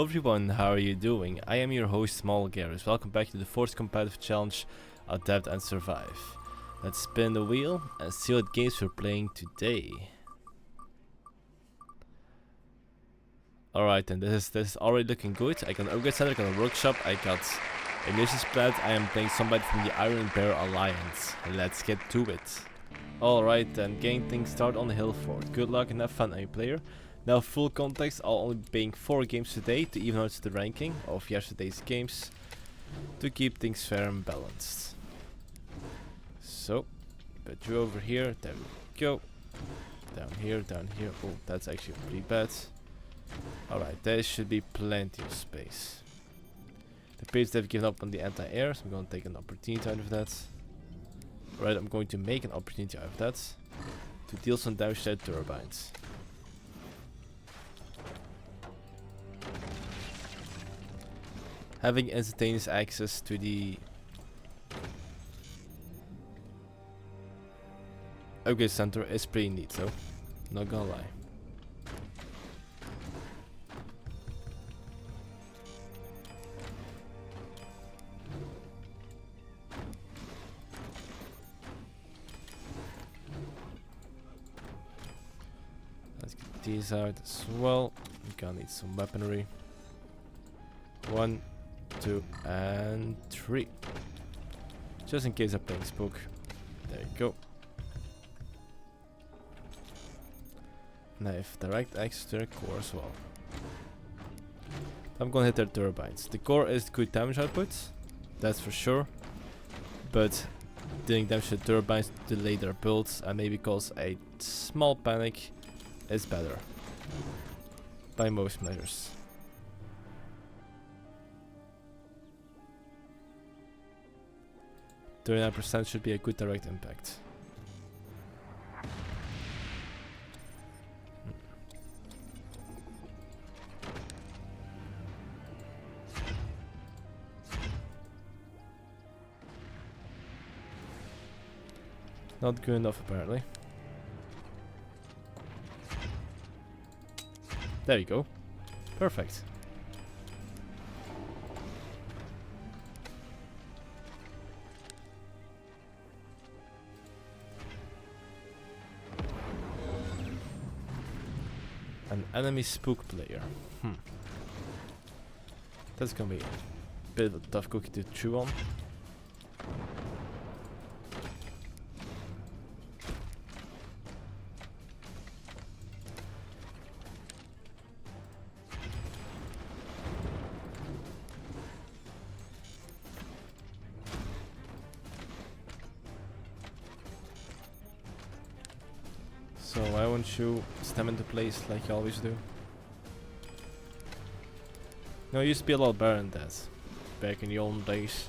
everyone, how are you doing? I am your host Small Garrus. Welcome back to the 4th competitive challenge, Adapt and Survive. Let's spin the wheel and see what games we're playing today. Alright, and this is already looking good. I got an upgrade center, I got a workshop, I got a munitions plant. I am playing somebody from the Iron Bear Alliance. Let's get to it. Alright then, getting things started on the hill fort. Good luck and have fun, any player. Now, full context, I'll only be playing 4 games today to even out the ranking of yesterday's games to keep things fair and balanced. So, put you over here, there we go. Down here, oh, that's actually pretty bad. Alright, there should be plenty of space. The page they've given up on the anti-air, so I'm going to take an opportunity out of that. Right, I'm going to make an opportunity out of that to deal some damage to their turbines. Having instantaneous access to the upgrade center is pretty neat though, not gonna lie. Let's get these out as well. We're gonna need some weaponry. 1, 2, and 3. Just in case I'm playing Spook. There you go. And I have direct access to their core as well. I'm gonna hit their turbines. The core is good damage output, that's for sure. But dealing damage to the turbines to delay their builds and maybe cause a small panic is better. By most measures. 39% should be a good direct impact. Not good enough apparently. There you go. Perfect. An enemy spook player. That's gonna be a bit of a tough cookie to chew on. So why won't you stem into place like you always do? No, you used to be a lot better than that. Back in the old days,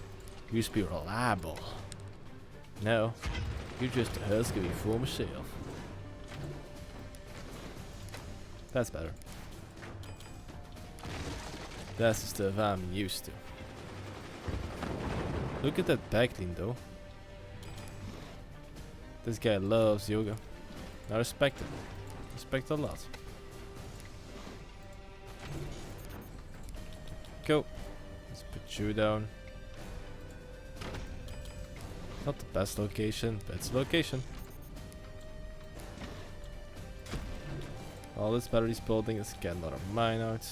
you used to be reliable. No, you're just a husky for myself. That's better. That's the stuff I'm used to. Look at that back lean though. This guy loves yoga. I respect it. Respect a lot. Go. Let's put you down. Not the best location, but it's a location. All this battery's building is get another mine out.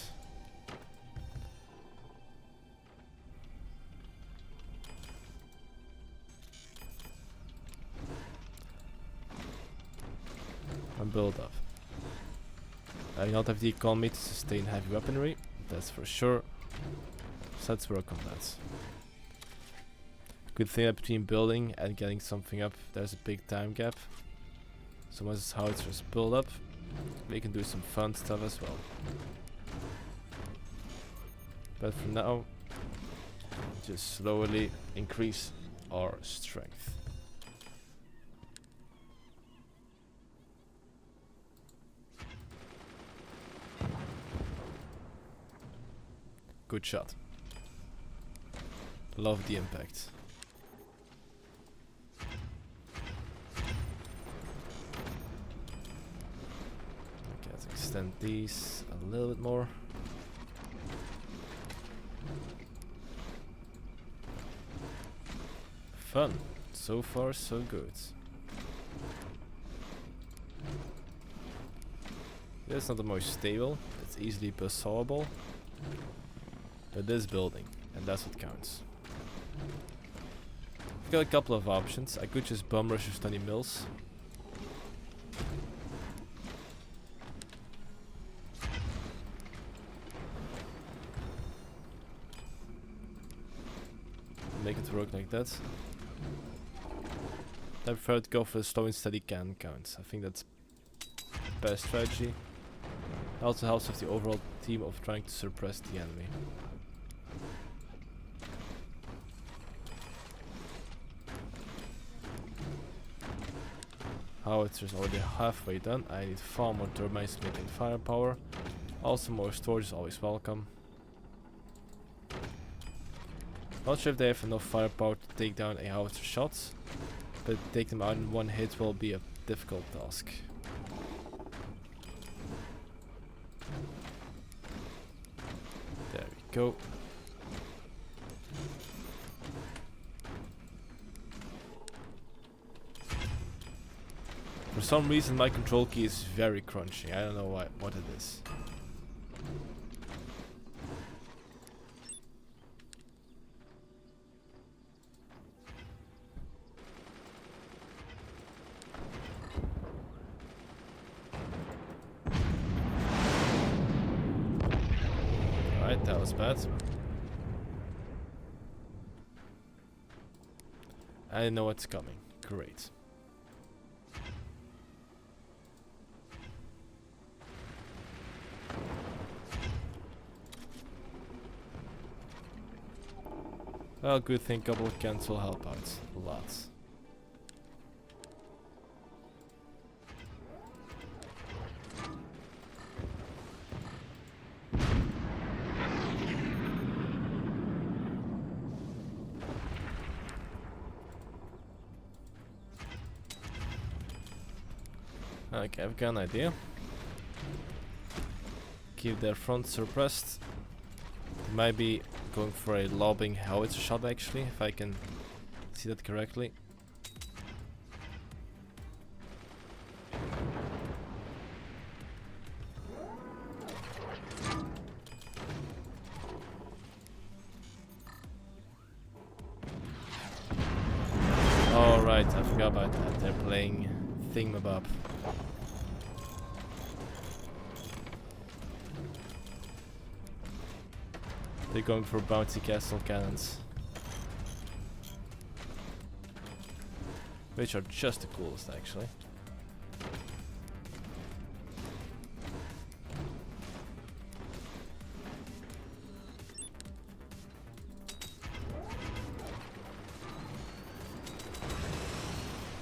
Build up. I do not have the economy to sustain heavy weaponry, that's for sure. So let's work on that. Good thing that between building and getting something up, there's a big time gap. So once howitzers build up, we can do some fun stuff as well. But for now, just slowly increase our strength. Good shot. Love the impact. Okay, let's extend these a little bit more. Fun. So far, so good. This is not the most stable. It's easily passable. But this building, and that's what counts. I've got a couple of options. I could just bum rush with 20 mils. Make it work like that. I prefer to go for the slow and steady can count. I think that's the best strategy. It also helps with the overall theme of trying to suppress the enemy. Howitzer's already halfway done. I need far more turbines to maintain firepower. Also more storage is always welcome. Not sure if they have enough firepower to take down a howitzer shot, but take them out in one hit will be a difficult task. There we go. For some reason my control key is very crunchy. I don't know what it is. Alright, that was bad. I know what's coming. Great. Well, good thing couple of cans will help out a lot. Okay, I've got an idea. Keep their front suppressed. Might be going for a lobbing howitzer shot actually, if I can see that correctly. Alright, I forgot about that. They're playing Thingamabob. They're going for bouncy castle cannons, which are just the coolest actually.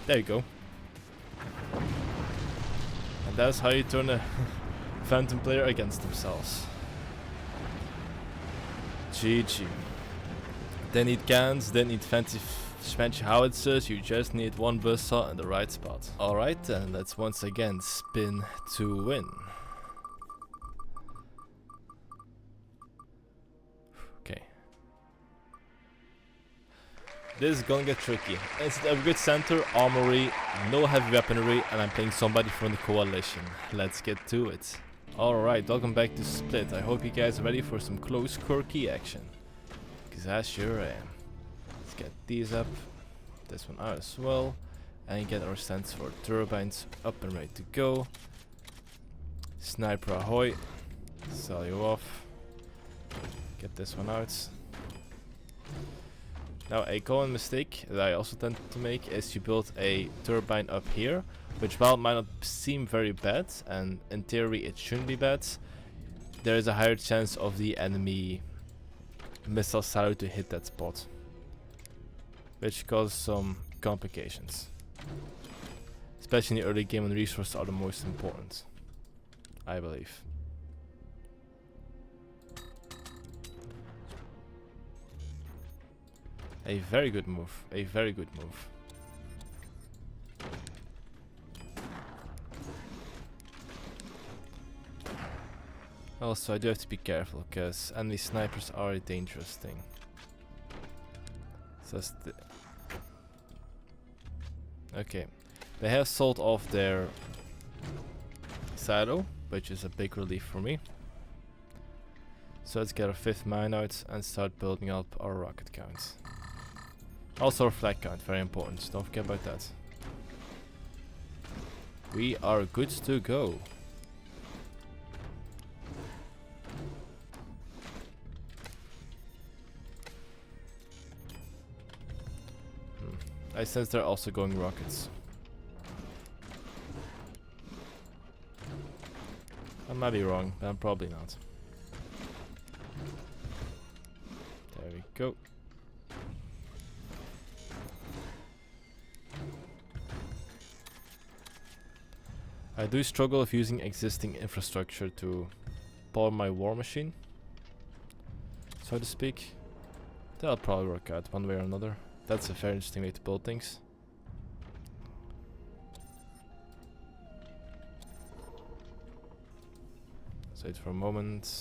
There you go. And that's how you turn a Phantom player against themselves. GG. They need cans, they need fancy howitzers, you just need one buzzsaw in the right spot. Alright then, let's once again spin to win. Okay. This is gonna get tricky. It's a good center, armory, no heavy weaponry, and I'm playing somebody from the coalition. Let's get to it. Alright, welcome back to Split. I hope you guys are ready for some close quirky action. Because I sure am. Let's get these up. This one out as well. And get our stands for turbines up and ready to go. Sniper ahoy. Sell you off. Get this one out. Now a common mistake that I also tend to make is you build a turbine up here, which while it might not seem very bad, and in theory it shouldn't be bad, there is a higher chance of the enemy missile silo to hit that spot, which causes some complications. Especially in the early game when resources are the most important, I believe. A very good move, a very good move. Also, I do have to be careful, because enemy snipers are a dangerous thing. So Okay. They have sold off their silo, which is a big relief for me. So let's get our 5th mine out and start building up our rocket count. Also our flag count, very important. Don't forget about that. We are good to go. I sense they're also going rockets. I might be wrong, but I'm probably not. There we go. I do struggle with using existing infrastructure to power my war machine, so to speak. That'll probably work out one way or another. That's a very interesting way to build things. Let's wait for a moment.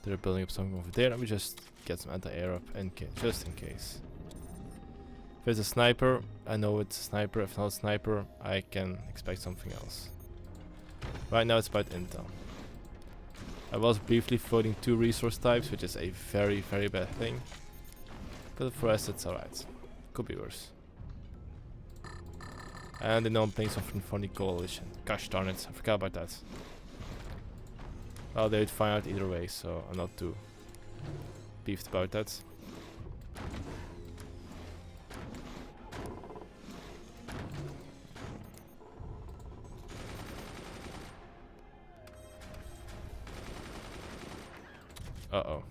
They're building up something over there. Let me just get some anti-air up just in case. If it's a sniper, I know it's a sniper. If not a sniper, I can expect something else. Right now it's about intel. I was briefly floating 2 resource types, which is a very, very bad thing. But for us it's alright. Could be worse. And they know I'm playing something for the coalition. Gosh darn it, I forgot about that. Well, they would find out either way, so I'm not too beefed about that. Uh-oh.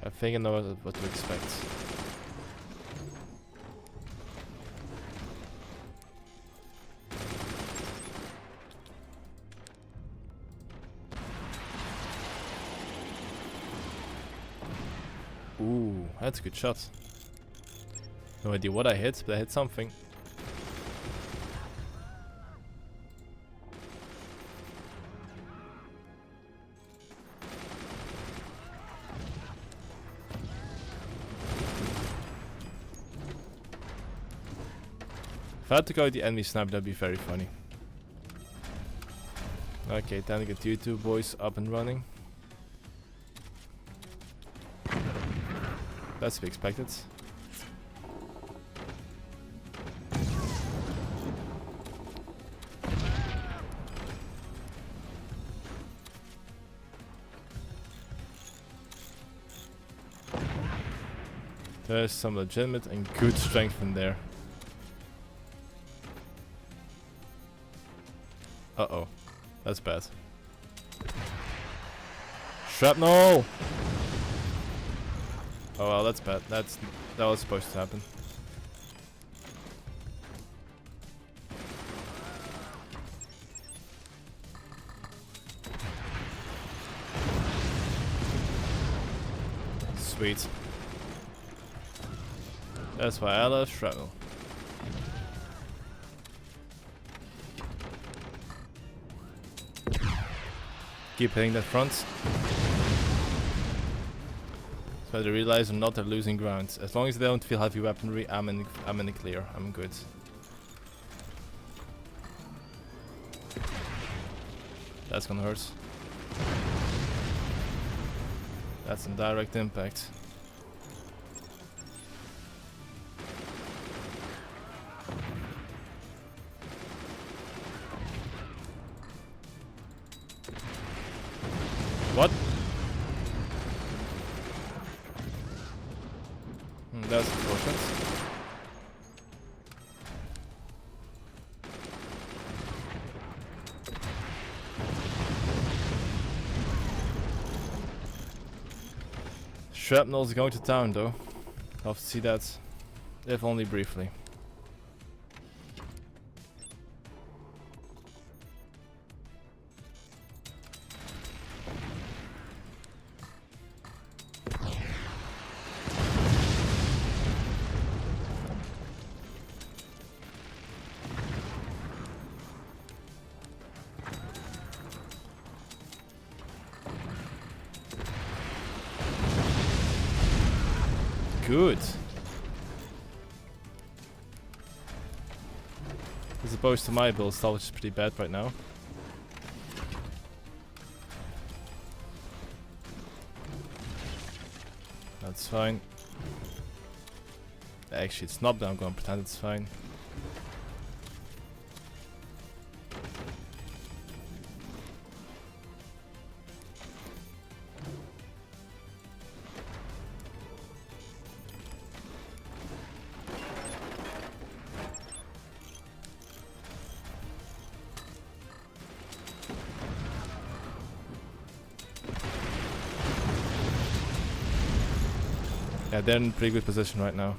I think I know what to expect. Ooh, that's a good shot. No idea what I hit, but I hit something. If I had to go with the enemy sniper, that'd be very funny. Okay, time to get you two boys up and running. That's to be expected. There's some legitimate and good strength in there. Uh-oh. That's bad. Shrapnel! Oh well, that's bad. That was supposed to happen. Sweet. That's why I love shrapnel. Keep hitting that front. So they realize I'm not they're losing ground. As long as they don't feel heavy weaponry, I'm in the clear. I'm good. That's gonna hurt. That's some direct impact. What? That's unfortunate. Shrapnel's going to town though. I'll have to see that, if only briefly. Good. As opposed to my build style, which is pretty bad right now. That's fine. Actually, it's not, but I'm gonna pretend it's fine. Yeah, they're in pretty good position right now.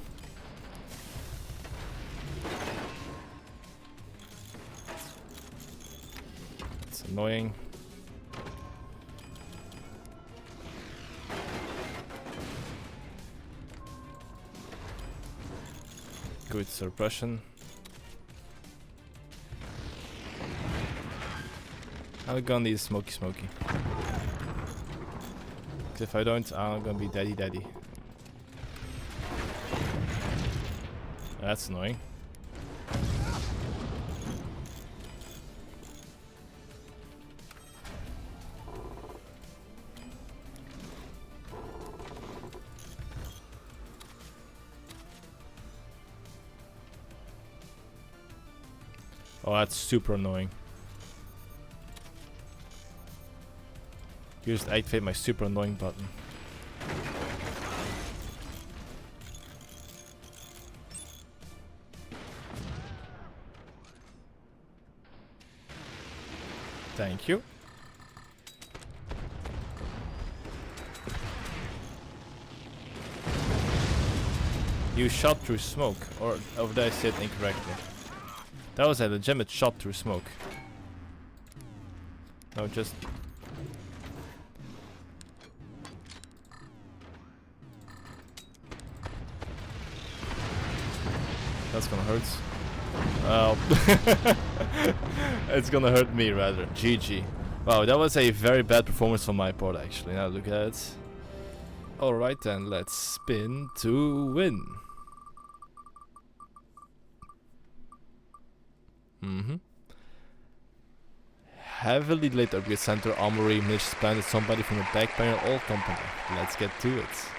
It's annoying. Good suppression. I'm gonna need a smoky. Cause if I don't, I'm gonna be daddy. That's annoying. Oh, that's super annoying. Here's to activate my super annoying button. Thank you. You shot through smoke, or did I say it incorrectly? That was a legitimate shot through smoke. No, just... That's gonna hurt. Well, it's gonna hurt me rather. GG. Wow, that was a very bad performance on my part actually. Now look at it. Alright then, let's spin to win. Heavily delayed upgrade center, armory, munitions planted, somebody from the back panel, all company. Let's get to it.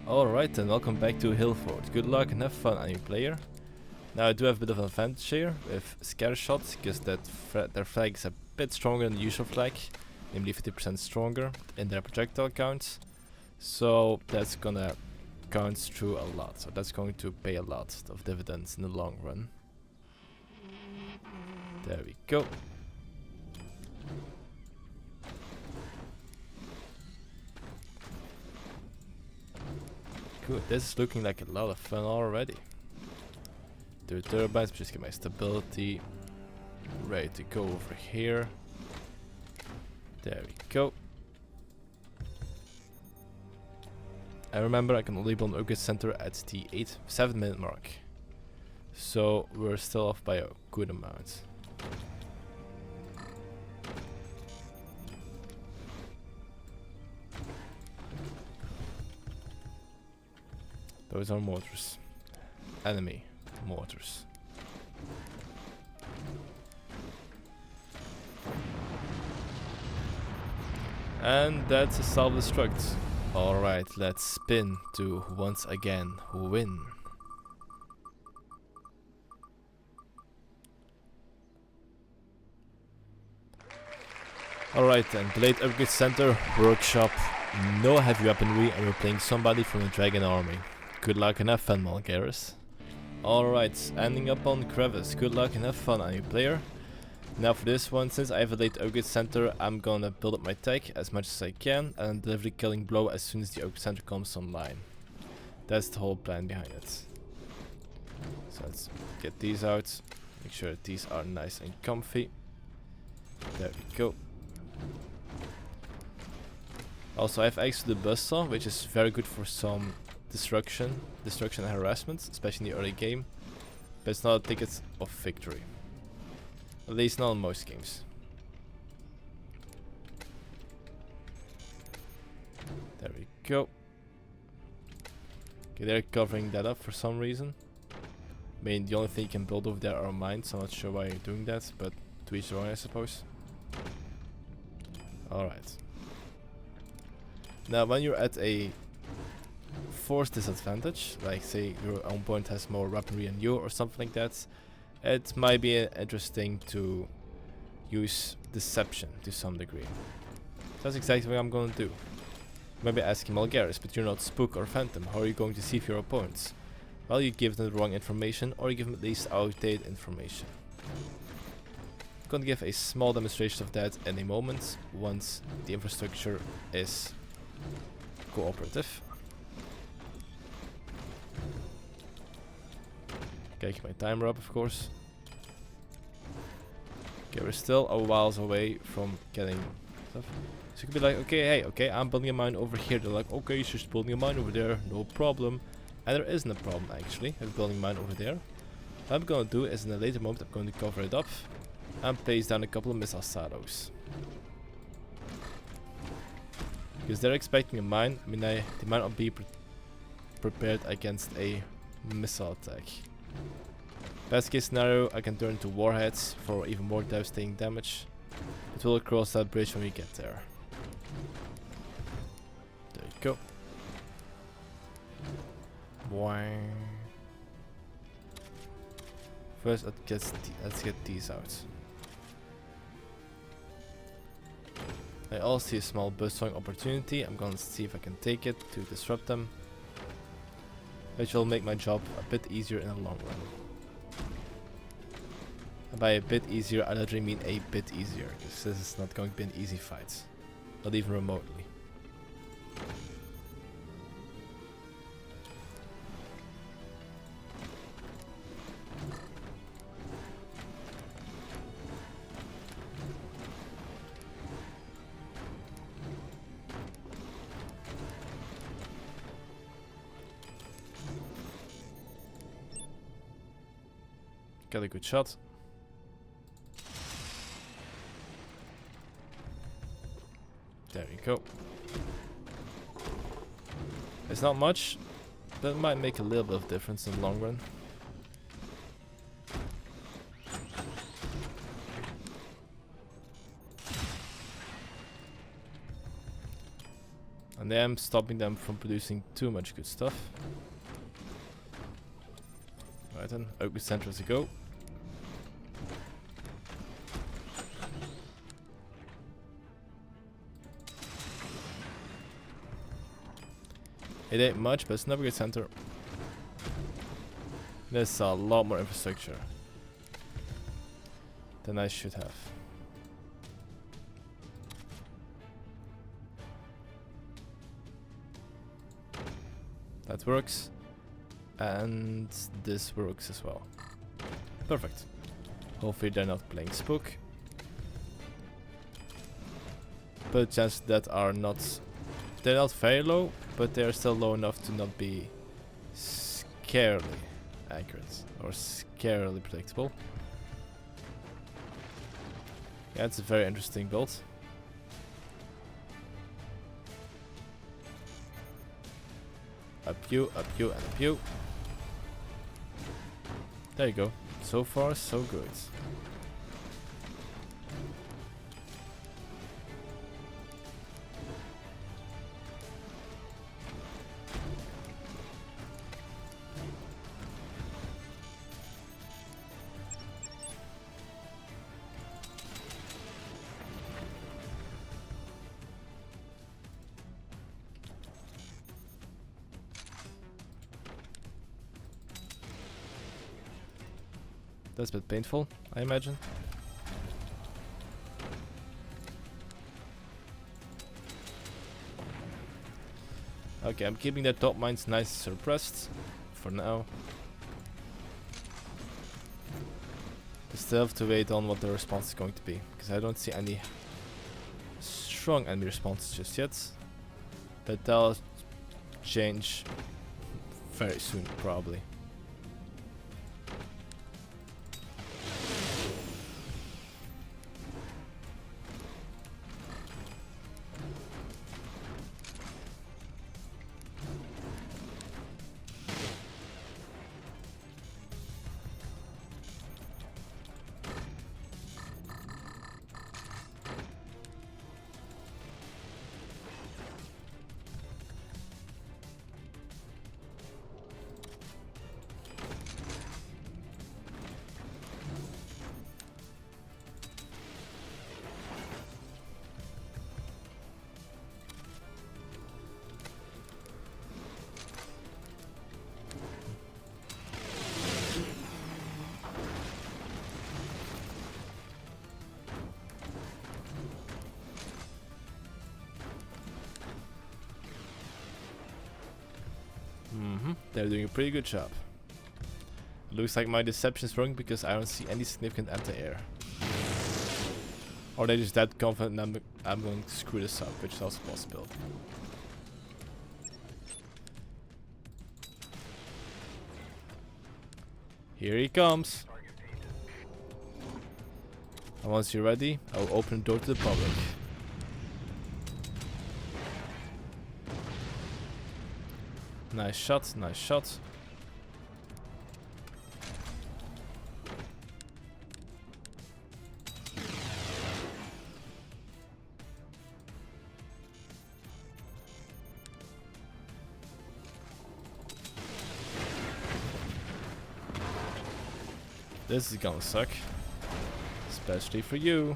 Alright then, welcome back to Hillfort. Good luck and have fun, any player. Now I do have a bit of an advantage here with scare shots, because their flag is a bit stronger than the usual flag, namely 50% stronger in their projectile counts. So that's gonna count through a lot, so that's going to pay a lot of dividends in the long run. There we go. Good, this is looking like a lot of fun already. 2 turbines, just get my stability. Ready to go over here. There we go. I remember I can only build an upgrade center at the 7 minute mark. So we're still off by a good amount. Those are mortars. Enemy mortars. And that's a self-destruct. Alright, let's spin to once again win. Alright then, Blade Upgrade Center, Workshop, no heavy weaponry, and we're playing somebody from the Dragon Army. Good luck and have fun, Malgaris. Alright, ending up on Crevice. Good luck and have fun, any player. Now for this one, since I have a late upgrade center, I'm gonna build up my tech as much as I can and deliver the killing blow as soon as the upgrade center comes online. That's the whole plan behind it. So let's get these out. Make sure that these are nice and comfy. There we go. Also, I have access to the buzzsaw, which is very good for some destruction and harassment, especially in the early game, but it's not a ticket of victory. At least not in most games. There we go. Okay, they're covering that up for some reason. I mean, the only thing you can build over there are mines, so I'm not sure why you're doing that, but to each their own, I suppose. Alright. Now, when you're at a force disadvantage, like say your opponent has more weaponry than you or something like that, it might be interesting to use deception to some degree. That's exactly what I'm going to do. Maybe ask him Malgaris, but you're not Spook or Phantom. How are you going to deceive your opponents? Well, you give them the wrong information, or you give them at least outdated information. I'm going to give a small demonstration of that in a moment, once the infrastructure is cooperative. Okay, keep my timer up, of course. Okay, we're still a whiles away from getting stuff. So you could be like, okay, hey, okay, I'm building a mine over here. They're like, okay, you're just building a mine over there, no problem. And there isn't a problem, actually, with building a mine over there. What I'm going to do is, in a later moment, I'm going to cover it up and place down a couple of missile silos. Because they're expecting a mine. I mean, they might not be prepared against a missile attack. Best case scenario, I can turn to warheads for even more devastating damage. But we'll cross that bridge when we get there. There you go. Boing. First, let's get these out. I also see a small buzzsawing opportunity. I'm gonna see if I can take it to disrupt them, which will make my job a bit easier in the long run. And by a bit easier, I literally mean a bit easier, because this is not going to be an easy fight, not even remotely. Got a good shot. There we go. It's not much, but it might make a little bit of difference in the long run. And I am stopping them from producing too much good stuff. Right then, Oak Center to go. It ain't much, but it's never good center. There's a lot more infrastructure than I should have. That works. And this works as well. Perfect. Hopefully they're not playing Spook. But chances that are not... They're not very low, but they're still low enough to not be scarily accurate or scarily predictable. Yeah, it's a very interesting build. Up you, and up you. There you go. So far, so good. That's a bit painful, I imagine. Okay, I'm keeping their top mines nice suppressed for now. We still have to wait on what the response is going to be, because I don't see any strong enemy responses just yet. But that'll change very soon, probably. They're doing a pretty good job. Looks like my deception is working because I don't see any significant anti-air. Or they're just that confident I'm going to screw this up, which is also possible. Here he comes. And once you're ready, I will open the door to the public. Nice shot, nice shot. This is gonna suck. Especially for you.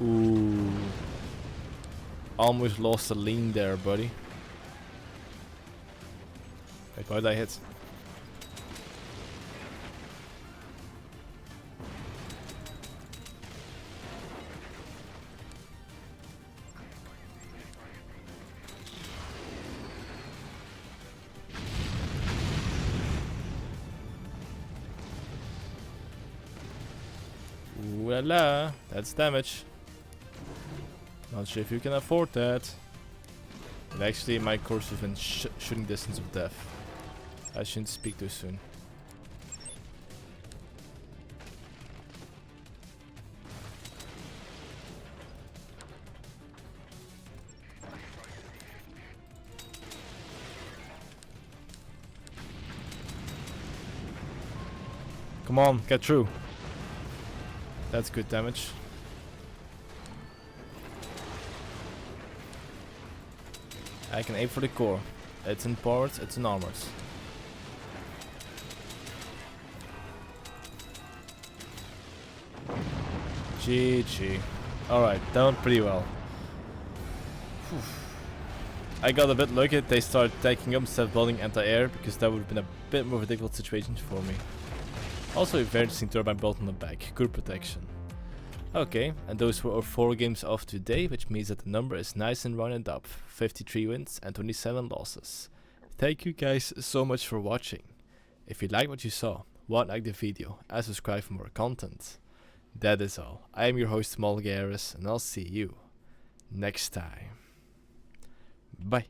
Ooh. Almost lost the lean there, buddy. Wait, why did I hit? Ooh la la, that's damage. Not sure if you can afford that. But actually, my course within shooting distance of death. I shouldn't speak too soon. Come on, get through. That's good damage. I can aim for the core. It's in parts, it's in armors. GG. Alright, that went pretty well. Whew. I got a bit lucky that they started taking up instead of building anti-air, because that would have been a bit more of a difficult situation for me. Also a very interesting turbine built on the back, good protection. Okay, and those were our 4 games of today, which means that the number is nice and rounded up. 53 wins and 27 losses. Thank you guys so much for watching. If you liked what you saw, like the video and subscribe for more content. That is all. I am your host Malgaris and I'll see you next time. Bye.